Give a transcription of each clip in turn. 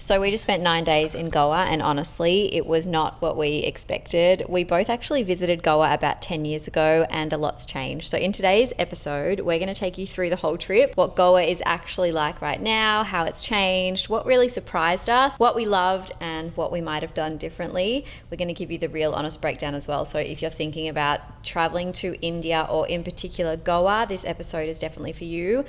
So we just spent 9 days in Goa, and honestly, it was not what we expected. We both actually visited Goa about 10 years ago, and a lot's changed. So in today's episode, we're going to take you through the whole trip, what Goa is actually like right now, how it's changed, what really surprised us, what we loved, and what we might have done differently. We're going to give you the real honest breakdown as well. So if you're thinking about traveling to India, or in particular Goa, this episode is definitely for you.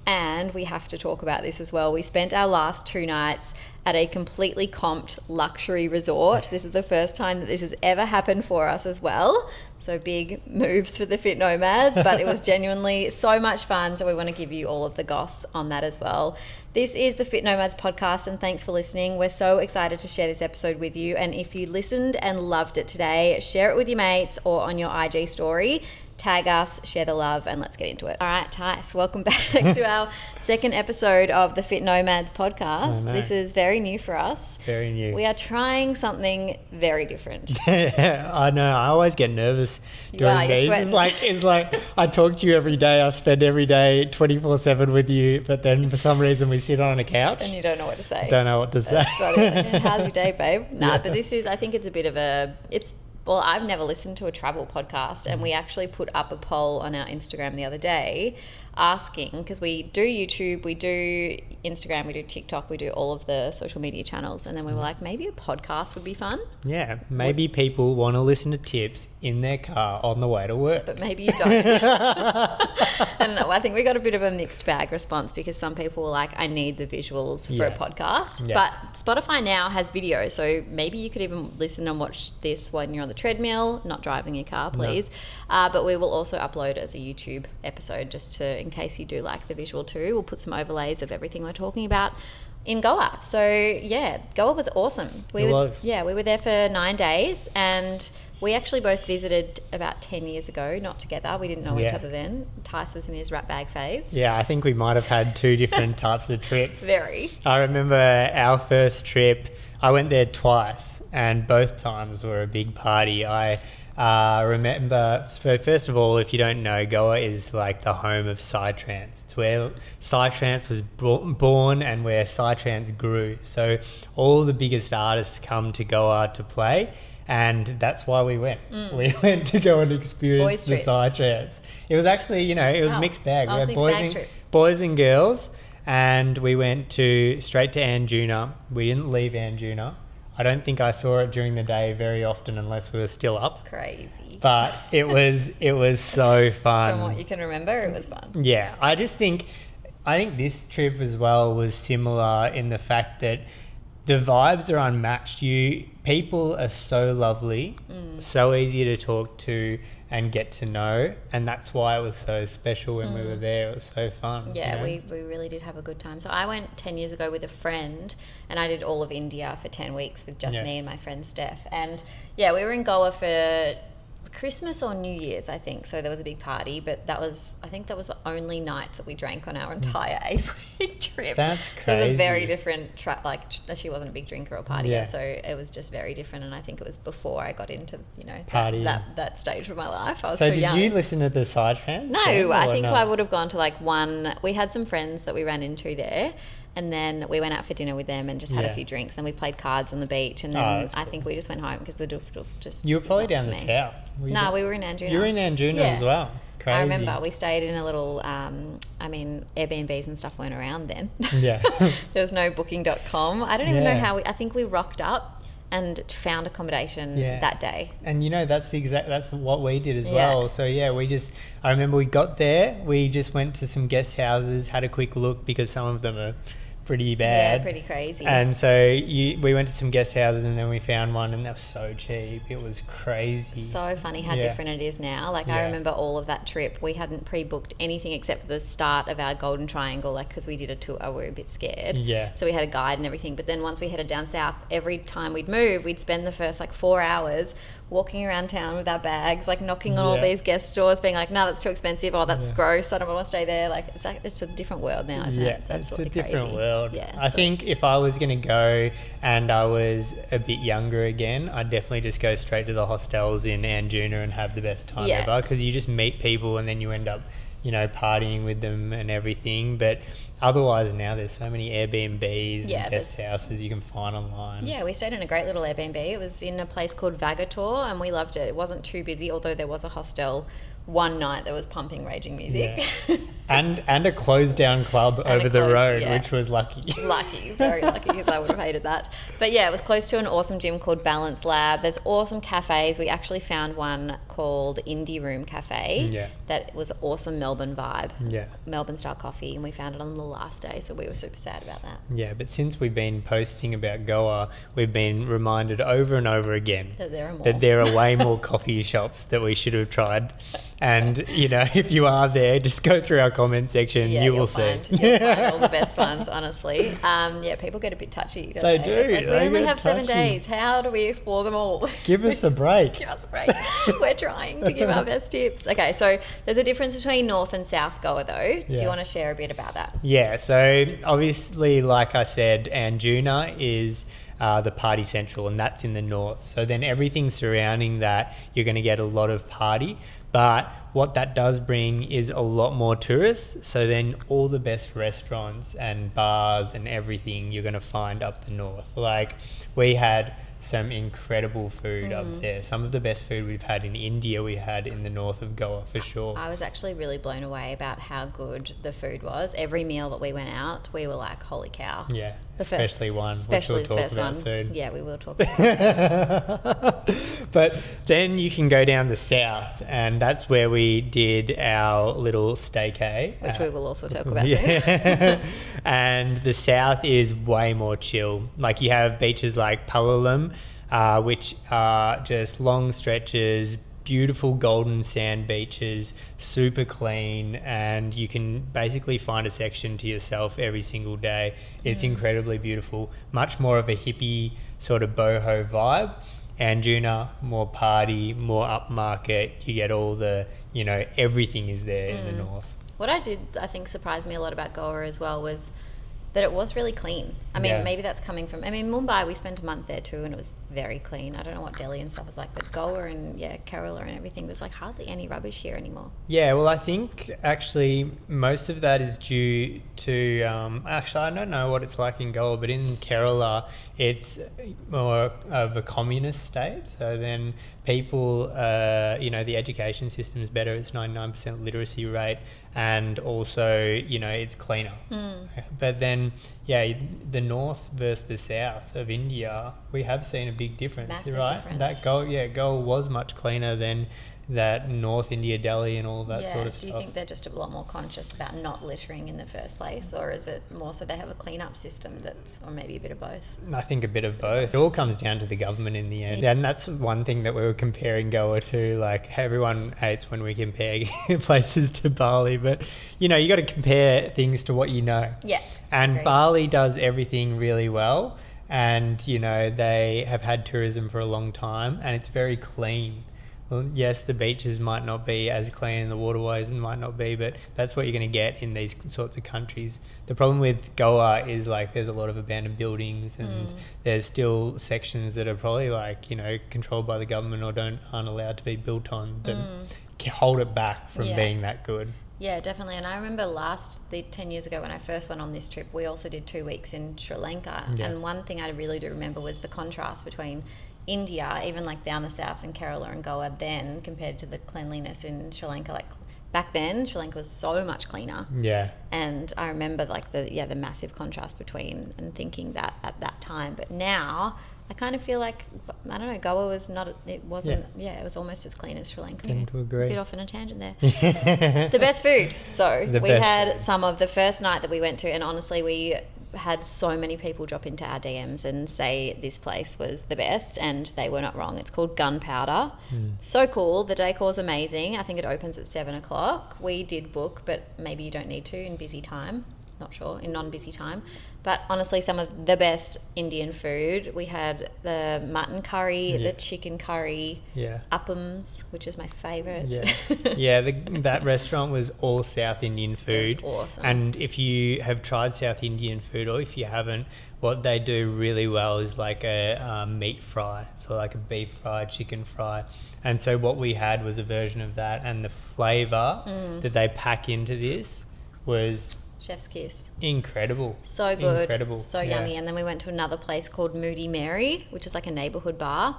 And we have to talk about this as well. We spent our last 2 nights at a completely comped luxury resort. This is the first time that this has ever happened for us as well. So big moves for the Fit Nomads, but it was genuinely so much fun. So we want to give you all of the goss on that as well. This is the Fit Nomads podcast, and thanks for listening. We're so excited to share this episode with you. And if you listened and loved it today, share it with your mates or on your IG story. Tag us, share the love, and let's get into it. All right, Tice, welcome back to our second episode of the Fit Nomads podcast. This is very new for us. Very new. We are trying something very different. Yeah, I know. I always get nervous during these. It's like I talk to you every day. I spend every day 24/7 with you, but then for some reason we sit on a couch. And you don't know what to say. Don't know what to say. How's your day, babe? But this is, I think it's a bit of well, I've never listened to a travel podcast, and we actually put up a poll on our Instagram the other day asking, because we do YouTube, we do Instagram, we do TikTok, we do all of the social media channels, and then we were like, maybe a podcast would be fun. Yeah, maybe people want to listen to tips in their car on the way to work. But maybe you don't. I don't know. I think we got a bit of a mixed bag response, because some people were like, I need the visuals for a podcast. Yeah. But Spotify now has video, so maybe you could even listen and watch this when you're on the treadmill, not driving your car, please. No. But we will also upload as a YouTube episode, just in case you do like the visual too. We'll put some overlays of everything we're talking about in Goa. So yeah, Goa was awesome. We were there for 9 days, and we actually both visited about 10 years ago, not together. We didn't know each other then. Tice was in his rat bag phase. Yeah, I think we might have had 2 different types of trips. Very. I remember our first trip, I went there twice, and both times were a big party. I remember, so first of all, if you don't know, Goa is like the home of Psytrance. It's where Psytrance was born and where Psytrance grew. So all the biggest artists come to Goa to play, and that's why we went. We went to go and experience the Psytrance. It was actually, it was mixed bag. We had boys and girls, and we went straight to Anjuna. We didn't leave Anjuna. I don't think I saw it during the day very often unless we were still up. Crazy. But it was so fun. From what you can remember, it was fun. Yeah, I think this trip as well was similar in the fact that the vibes are unmatched. People are so lovely, so easy to talk to and get to know, and that's why it was so special when we were there. It was so fun. Yeah, we really did have a good time. So I went 10 years ago with a friend, and I did all of India for 10 weeks with just me and my friend Steph. And yeah, we were in Goa for Christmas or New Year's, I think. So there was a big party, but I think that was the only night that we drank on our entire 8-week trip. That's crazy. So it was a very different she wasn't a big drinker or partier, so it was just very different. And I think it was before I got into, that stage of my life. I was too young. So did you listen to the Psytrance? No, I think I would have gone to one. We had some friends that we ran into there, and then we went out for dinner with them and just had a few drinks. Then we played cards on the beach, and then I think we just went home because the doof just. You were probably down the south. No, we were in Anjuna. You were in Anjuna as well. Crazy. I remember we stayed in a little, Airbnbs and stuff weren't around then. Yeah. There was no booking.com. I don't even know how I think we rocked up and found accommodation that day. And that's what we did as well. So I remember we got there, we just went to some guest houses, had a quick look because some of them are pretty bad. Yeah, pretty crazy. And so we went to some guest houses, and then we found one, and they were so cheap. It was crazy. So funny how different it is now. I remember all of that trip. We hadn't pre-booked anything except for the start of our Golden Triangle, because we did a tour. We were a bit scared. Yeah. So we had a guide and everything. But then once we headed down south, every time we'd move, we'd spend the first 4 hours walking around town with our bags, knocking on all these guest stores, being like, no, that's too expensive. Oh, that's gross. I don't want to stay there. It's a different world now, isn't it? It's absolutely crazy. It's a different world. Yeah, I think if I was going to go and I was a bit younger again, I'd definitely just go straight to the hostels in Anjuna and have the best time ever, because you just meet people and then you end up partying with them and everything. But otherwise now there's so many Airbnbs and guest houses you can find online. Yeah, we stayed in a great little Airbnb. It was in a place called Vagator, and we loved it. It wasn't too busy, although there was a hostel one night that was pumping raging music. Yeah. and a closed down club over the road, which was lucky. Very lucky, because I would have hated that. But yeah, it was close to an awesome gym called Balance Lab. There's awesome cafes. We actually found one called Indie Room Cafe that was awesome Melbourne vibe. Yeah. Melbourne style coffee, and we found it on the last day, so we were super sad about that. Yeah, but since we've been posting about Goa, we've been reminded over and over again that there are way more coffee shops that we should have tried. And, if you are there, just go through our comment section. You will see. You'll find all the best ones, honestly. People get a bit touchy, don't they? They do. It's like, we only have 7 days. How do we explore them all? Give us a break. Give us a break. We're trying to give our best tips. Okay, so there's a difference between North and South Goa, though. Do you want to share a bit about that? Yeah, so obviously, like I said, Anjuna is the party central, and that's in the north. So then everything surrounding that, you're going to get a lot of party. But what that does bring is a lot more tourists. So then all the best restaurants and bars and everything you're going to find up the north. Like, we had some incredible food up there. Some of the best food we've had in India, we had in the north of Goa for sure. I was actually really blown away about how good the food was. Every meal that we went out, we were like, holy cow. Yeah, especially the first one. Soon. Yeah, we will talk about that soon. But then you can go down the south, and that's where we did our little staycay. Which we will also talk about soon. And the south is way more chill. Like, you have beaches like Palolem, which are just long stretches, beautiful golden sand beaches, super clean, and you can basically find a section to yourself every single day. It's incredibly beautiful, much more of a hippie sort of boho vibe. Anjuna, more party, more upmarket. You get all the, everything is there in the north. What I think surprised me a lot about Goa as well was that it was really clean. I mean, maybe that's coming from... Mumbai, we spent a month there too, and it was very clean. I don't know what Delhi and stuff is like, but Goa and, Kerala and everything, there's like hardly any rubbish here anymore. Yeah, well, I think actually most of that is due to... actually, I don't know what it's like in Goa, but in Kerala, it's more of a communist state. So then people, the education system is better. It's 99% literacy rate, and also, it's cleaner. But then, the north versus the south of India, we have seen a big difference. Massive right? difference. That Goa was much cleaner than that North India, Delhi and all of that sort of stuff. Do you think they're just a lot more conscious about not littering in the first place, or is it more so they have a clean-up system or maybe a bit of both? I think a bit of both. It all comes down to the government in the end. And that's one thing that we were comparing Goa to. Like, everyone hates when we compare places to Bali, but, you got to compare things to what you know. Yeah. And Bali does everything really well, and, they have had tourism for a long time, and it's very clean. Well, yes, the beaches might not be as clean and the waterways might not be, but that's what you're going to get in these sorts of countries. The problem with Goa is, like, there's a lot of abandoned buildings, and there's still sections that are probably, like, controlled by the government or aren't allowed to be built on, that hold it back from being that good. Yeah, definitely. And I remember 10 years ago when I first went on this trip, we also did 2 weeks in Sri Lanka. Yeah. And one thing I really do remember was the contrast between India, even like down the south in Kerala and Goa then, compared to the cleanliness in Sri Lanka. Like, back then, Sri Lanka was so much cleaner. Yeah. And I remember like the massive contrast between, and thinking that at that time. But now I kind of feel like, I don't know, Goa was it was almost as clean as Sri Lanka. Tend to agree. A bit off on a tangent there. The best food. So we had some of the first night that we went to, and honestly, we had so many people drop into our DMs and say this place was the best, and they were not wrong. It's called Gunpowder. So cool. The decor's amazing. I think it opens at 7 o'clock. We did book, but maybe you don't need to in busy time. not sure, in non-busy time. But honestly, some of the best Indian food. We had the mutton curry, the chicken curry, appams, which is my favourite. That restaurant was all South Indian food. It was awesome. And if you have tried South Indian food, or if you haven't, what they do really well is like a meat fry, so like a beef fry, chicken fry. And so what we had was a version of that, and the flavour that they pack into this was chef's kiss. Incredible. So good. Incredible. So yummy. And then we went to another place called Moody Mary, which is like a neighbourhood bar.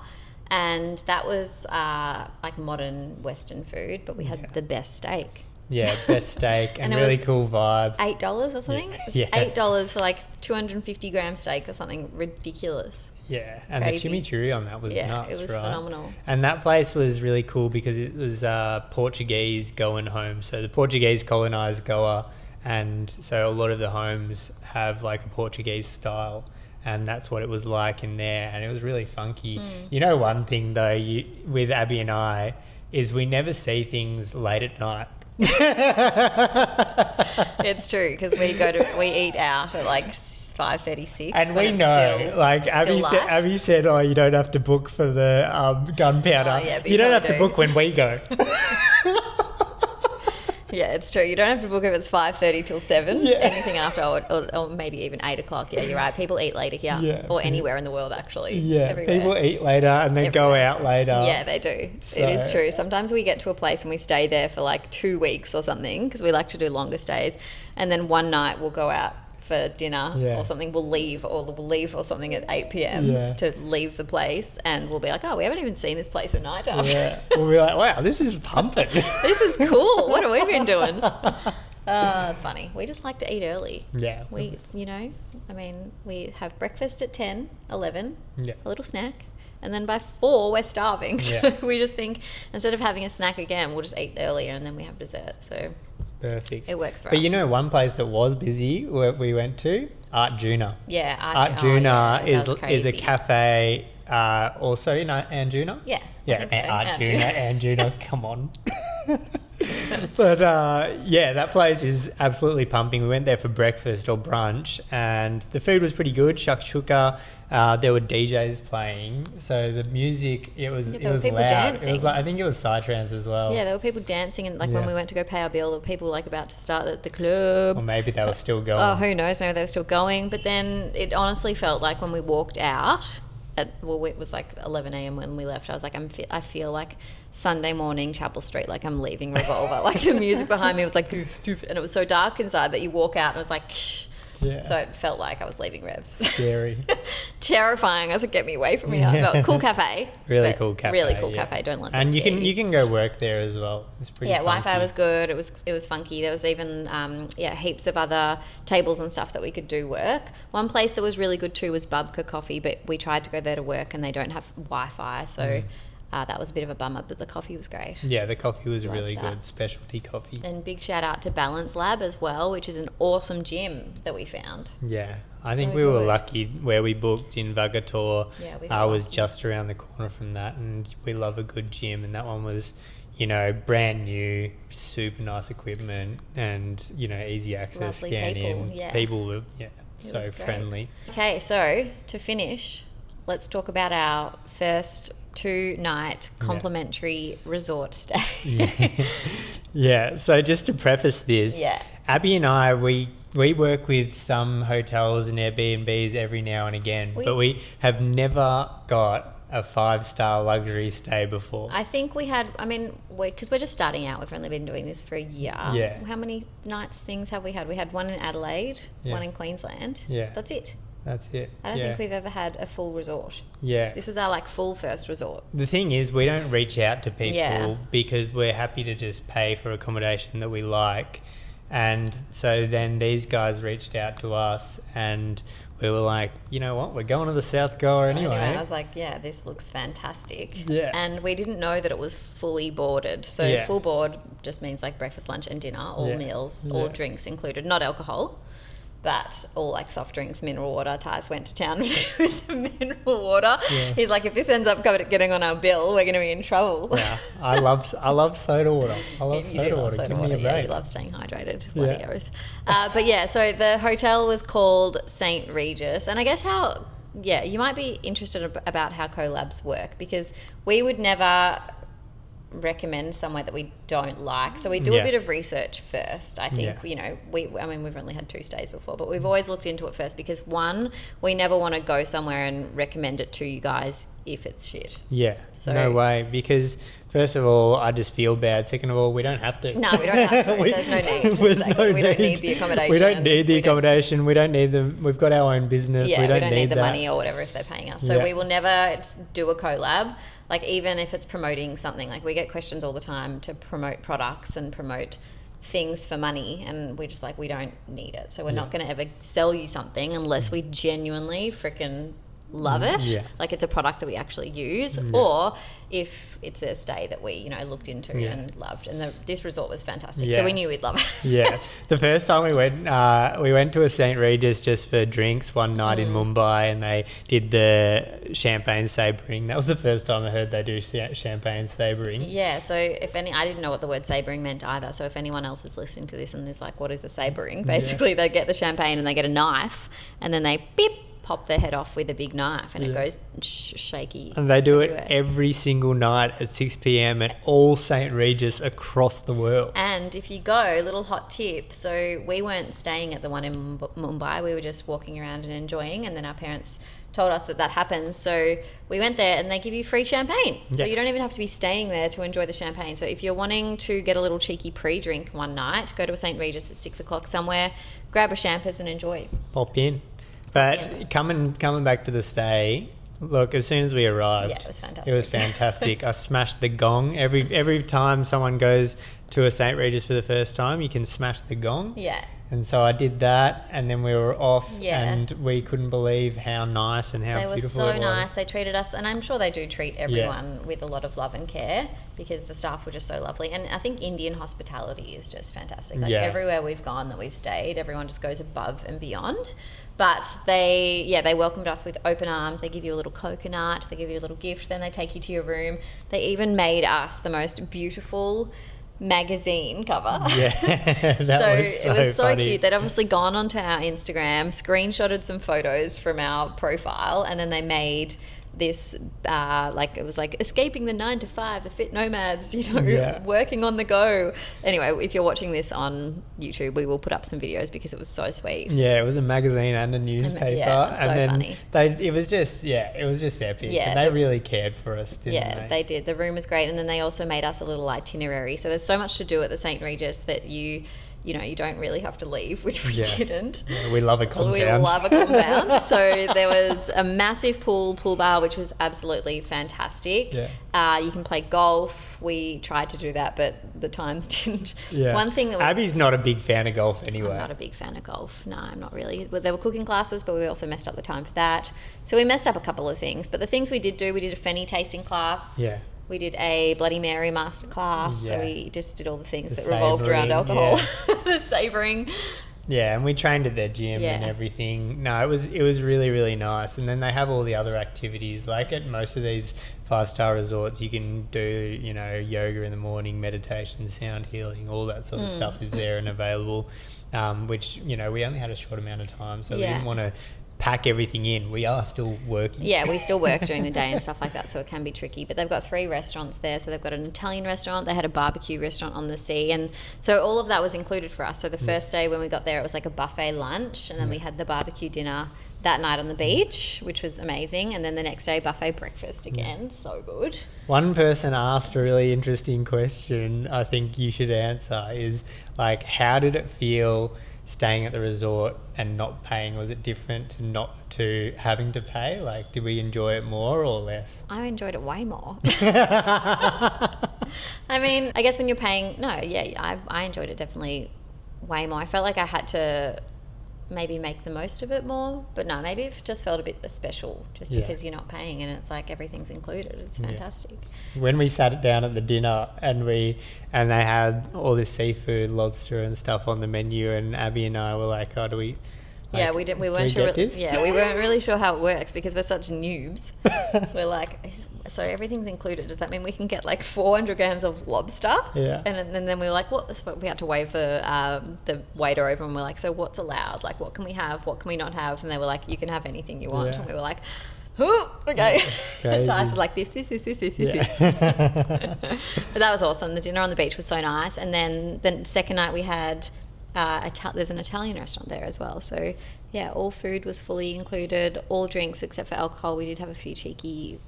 And that was like modern Western food, but we had the best steak. Yeah, best steak and really cool vibe. $8 or something? Yeah. $8 for like 250 gram steak or something ridiculous. Yeah, and Crazy. the chimichurri on that was nuts, it was right? phenomenal. And that place was really cool because it was Portuguese going home. So the Portuguese colonised Goa, and so a lot of the homes have like a Portuguese style, and that's what it was like in there, and it was really funky. You know, one thing though, with Abby and I, is we never see things late at night. It's true, because we eat out at like 5:36, and we know, like Abby said, oh, you don't have to book for the gunpowder. You don't have to book when we go. Yeah, it's true. You don't have to book if it's 5:30 till 7. Yeah. Anything after, or maybe even 8 o'clock. Yeah, you're right. People eat later here, or anywhere in the world, actually. Yeah, everywhere. People eat later and then go out later. Yeah, they do. So. It is true. Sometimes we get to a place and we stay there for like 2 weeks or something, because we like to do longer stays, and then one night we'll go out for dinner or something. We'll leave or something at 8 p.m. to leave the place, and we'll be like, oh, we haven't even seen this place at night time. Yeah, we'll be like, wow, this is pumping. This is cool. What have we been doing? It's funny. We just like to eat early. Yeah. We have breakfast at 10, 11, a little snack, and then by 4 we're starving. So we just think, instead of having a snack again, we'll just eat earlier and then we have dessert. So perfect. It works for us. But you know, one place that was busy where we went to, Art Juna. Yeah, Art Juna is a cafe also in Anjuna. Yeah. Art Juna, Anjuna, come on. But that place is absolutely pumping. We went there for breakfast or brunch, and the food was pretty good. Shakshuka. There were DJs playing, so the music it was loud. Dancing. It was like, I think it was psytrance as well. Yeah, there were people dancing, and when we went to go pay our bill, there were people like about to start at the club. Or maybe they were still going. Oh, who knows? Maybe they were still going. But then it honestly felt like when we walked out, it was like 11 a.m. when we left. I was like, I feel like Sunday morning Chapel Street, like I'm leaving Revolver. Like the music behind me was like, stupid, and it was so dark inside that you walk out and it was like, shh. Yeah. So it felt like I was leaving Revs. Scary. Terrifying. I was like, get me away from here. But cool cafe. Really cool cafe. Don't let and that scare you can go work there as well. It's pretty funky. Wi-Fi was good. It was funky. There was even heaps of other tables and stuff that we could do work. One place that was really good too was Bubka Coffee, but we tried to go there to work and they don't have Wi-Fi, so that was a bit of a bummer, but the coffee was great. Yeah, the coffee was really good, specialty coffee. And big shout out to Balance Lab as well, which is an awesome gym that we found. Yeah, I think we were lucky where we booked in Vagator. Yeah, we was just around the corner from that, and we love a good gym, and that one was, brand new, super nice equipment, and, easy access, Lovely scan people, in. People were, so friendly. Okay, so to finish, let's talk about our first 2-night complimentary resort stay. Yeah, so just to preface this, Abby and I, we work with some hotels and Airbnbs every now and again, but we have never got a 5-star luxury stay before. I think we had, because we're just starting out, we've only been doing this for a year. Yeah. How many nights things have we had? We had one in Adelaide, one in Queensland. Yeah. That's it. That's it. I don't think we've ever had a full resort. Yeah. This was our full first resort. The thing is, we don't reach out to people because we're happy to just pay for accommodation that we like. And so then these guys reached out to us and we were like, you know what, we're going to the South Goa anyway. I was like, yeah, this looks fantastic. Yeah. And we didn't know that it was fully boarded. So full board just means like breakfast, lunch and dinner, all meals, all drinks included, not alcohol. but all like soft drinks, mineral water. Ty's went to town with the mineral water. Yeah. He's like, if this ends up getting on our bill, we're going to be in trouble. Yeah, I love soda water. I love You do soda love water. soda Give water. me a Yeah, break. you love staying hydrated. Bloody Yeah. oath. But yeah, so the hotel was called St. Regis. And I guess you might be interested about how collabs work, because we would never recommend somewhere that we don't like, so we do a bit of research first. I think we've only had 2 stays before, but we've always looked into it first, because one, we never want to go somewhere and recommend it to you guys if it's shit. No way, because first of all, I just feel bad. Second of all, we don't have to. No, we don't have to. There's no need. We don't need the accommodation. We don't need the accommodation. We don't need them. We've got our own business. Yeah, we don't need the that. money or whatever if they're paying us. So we will never do a collab. Like, even if it's promoting something, like we get questions all the time to promote products and promote things for money, and we're just like, we don't need it. So we're not going to ever sell you something unless we genuinely freaking love it. Like, it's a product that we actually use, or if it's a stay that we looked into and loved. And this resort was fantastic, so we knew we'd love it. The first time we went to a St. Regis just for drinks one night in Mumbai, and they did the champagne sabering. That was the first time I heard they do champagne sabering. So I didn't know what the word sabering meant either, so if anyone else is listening to this and is like, what is a sabering? Basically they get the champagne and they get a knife, and then they pop their head off with a big knife, and it goes shaky. And they do it every single night at 6 p.m. at all St. Regis across the world. And if you go, little hot tip, so we weren't staying at the one in Mumbai, we were just walking around and enjoying, and then our parents told us that happens, so we went there and they give you free champagne. So you don't even have to be staying there to enjoy the champagne. So if you're wanting to get a little cheeky pre-drink one night, go to a St. Regis at 6 o'clock somewhere, grab a champers and enjoy. Pop in. But coming back to the stay, look, as soon as we arrived, it was fantastic. It was fantastic. I smashed the gong. Every time someone goes to a St. Regis for the first time, you can smash the gong. Yeah. And so I did that, and then we were off, and we couldn't believe how nice and how beautiful it was. They were so nice. They treated us, and I'm sure they do treat everyone with a lot of love and care, because the staff were just so lovely. And I think Indian hospitality is just fantastic. Like, everywhere we've gone that we've stayed, everyone just goes above and beyond. But they welcomed us with open arms. They give you a little coconut, they give you a little gift, then they take you to your room. They even made us the most beautiful magazine cover. That was so it was so funny. cute. They'd obviously gone onto our Instagram, screenshotted some photos from our profile, and then they made this it was like escaping the 9 to 5, the fit nomads, working on the go. Anyway, if you're watching this on YouTube, we will put up some videos, because it was so sweet. It was a magazine and a newspaper, and then funny. It was just epic. And they really cared for us, didn't they? They did. The room was great, and then they also made us a little itinerary. So there's so much to do at the St. Regis that you don't really have to leave, which we didn't. Yeah, we love a compound. We love a compound. So there was a massive pool bar, which was absolutely fantastic. You can play golf. We tried to do that, but the times didn't. One thing that Abby's not a big fan of golf anyway. I'm not a big fan of golf. No, I'm not really. Well, there were cooking classes, but we also messed up the time for that. So we messed up a couple of things. But the things we did we did a Fenny tasting class. We did a Bloody Mary masterclass, so we just did all the things that revolved around alcohol. The savouring. Yeah, and we trained at their gym and everything. No, it was really, really nice. And then they have all the other activities. Like at most of these 5-star resorts, you can do, yoga in the morning, meditation, sound healing, all that sort of stuff is there and available, which, we only had a short amount of time, so we didn't want to pack everything in. We are still working. Yeah, we still work during the day and stuff like that, so it can be tricky. But they've got 3 restaurants there. So they've got an Italian restaurant, they had a barbecue restaurant on the sea, and so all of that was included for us. So the first day when we got there, it was like a buffet lunch, and then we had the barbecue dinner that night on the beach, which was amazing, and then the next day buffet breakfast again. So good. One person asked a really interesting question I think you should answer, is like, how did it feel staying at the resort and not paying? Was it different to having to pay? Like, did we enjoy it more or less? I enjoyed it way more. I mean, I guess when you're paying, I enjoyed it definitely way more. I felt like I had to maybe make the most of it more, but no, maybe it just felt a bit special just because you're not paying and it's like everything's included. It's fantastic. When we sat down at the dinner and they had all this seafood, lobster and stuff on the menu, and Abby and I were like, do we Yeah, Like, we didn't. We do weren't sure. get this? Yeah, we weren't really sure how it works because we're such noobs. We're like, so everything's included. Does that mean we can get like 400 grams of lobster? Yeah. And then we were like, what? So we had to wave the waiter over, and we're like, so what's allowed? Like, what can we have? What can we not have? And they were like, you can have anything you want. Yeah. And we were like, oh, okay. Crazy. Ty's was like this. Yeah. But that was awesome. The dinner on the beach was so nice. And then the second night we had, there's an Italian restaurant there as well. So yeah, all food was fully included, all drinks except for alcohol. We did have a few cheeky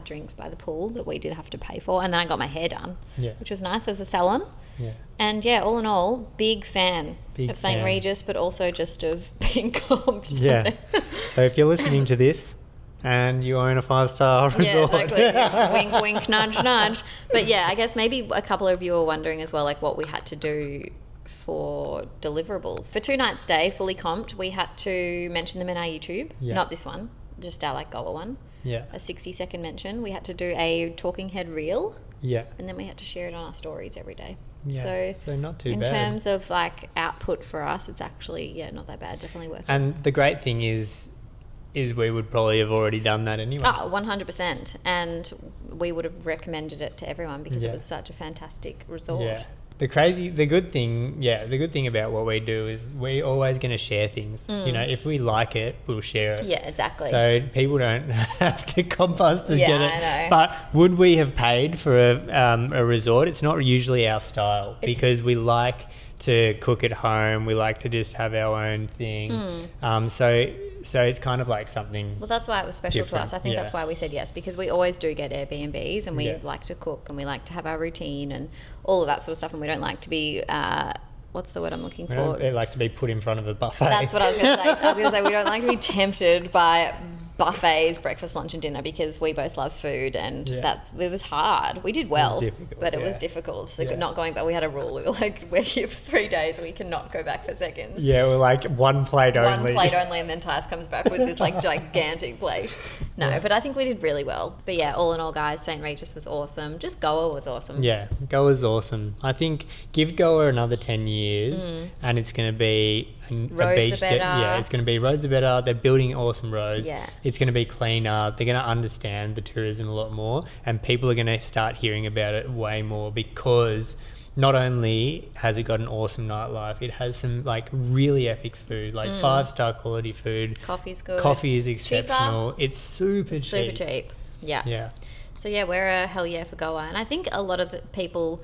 drinks by the pool that we did have to pay for. And then I got my hair done, which was nice. There was a salon. Yeah. And yeah, all in all, big fan of St. Regis, but also just of being comped. Yeah. So if you're listening to this, and you own a 5-star resort. Yeah, exactly. Yeah. Wink, wink, nudge, nudge. But yeah, I guess maybe a couple of you are wondering as well, like what we had to do for deliverables. For 2 nights stay, fully comped, we had to mention them in our YouTube. Yeah. Not this one, just our like Goa one. Yeah. A 60-second mention. We had to do a talking head reel. Yeah. And then we had to share it on our stories every day. Yeah. So not too in bad. terms of like output for us, it's actually, not that bad. Definitely worth it. And the great thing is we would probably have already done that anyway. Oh, 100%. And we would have recommended it to everyone because it was such a fantastic resort. Yeah. The good thing about what we do is we're always going to share things. You know, if we like it, we'll share it. Yeah, exactly. So people don't have to comp us to get it. I know. But would we have paid for a resort? It's not usually our style because we like to cook at home. We like to just have our own thing. So it's kind of like something. Well, that's why it was special different. to us. I think that's why we said yes, because we always do get Airbnbs and we like to cook and we like to have our routine and all of that sort of stuff. And we don't like to be, what's the word I'm looking for? We like to be put in front of a buffet. That's what I was going to say. I was going to say we don't like to be tempted by buffets, breakfast, lunch and dinner, because we both love food and it was hard. We did well, but it was difficult. So not going back, we had a rule. We were like, we're here for 3 days. We cannot go back for seconds. Yeah, we're like one plate only. One plate only, and then Tice comes back with this like gigantic plate. No, but I think we did really well. But yeah, all in all, guys, St. Regis was awesome. Just Goa was awesome. Yeah, Goa's awesome. I think give Goa another 10 years and it's going to be a beach. It's going to be roads are better. They're building awesome roads. Yeah. It's going to be cleaner. They're going to understand the tourism a lot more and people are going to start hearing about it way more because not only has it got an awesome nightlife, it has some like really epic food, like 5-star quality food. Coffee's good. Coffee is exceptional. Cheaper. It's super cheap. Super cheap. Yeah. Yeah. So yeah, we're a hell yeah for Goa. And I think a lot of the people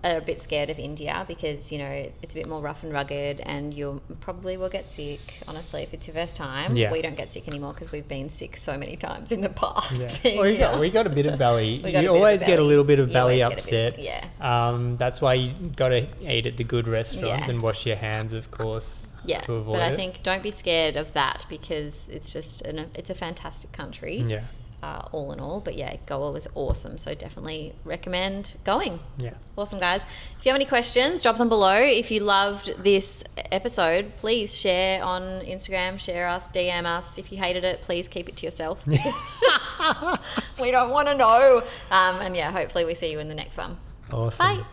are a bit scared of India because, you know, it's a bit more rough and rugged and you probably will get sick. Honestly, if it's your first time, we don't get sick anymore because we've been sick so many times in the past. Yeah. We got a bit of belly. You always get a little bit of belly upset. That's why you got to eat at the good restaurants and wash your hands, of course. Yeah, but I think don't be scared of that because it's just it's a fantastic country. Yeah. All in all, but yeah, Goa was awesome, so definitely recommend going. Yeah, awesome, guys. If you have any questions, drop them below. If you loved this episode, please share on Instagram, share us, DM us. If you hated it, please keep it to yourself. We don't want to know. And yeah, hopefully we see you in the next one. Awesome. Bye.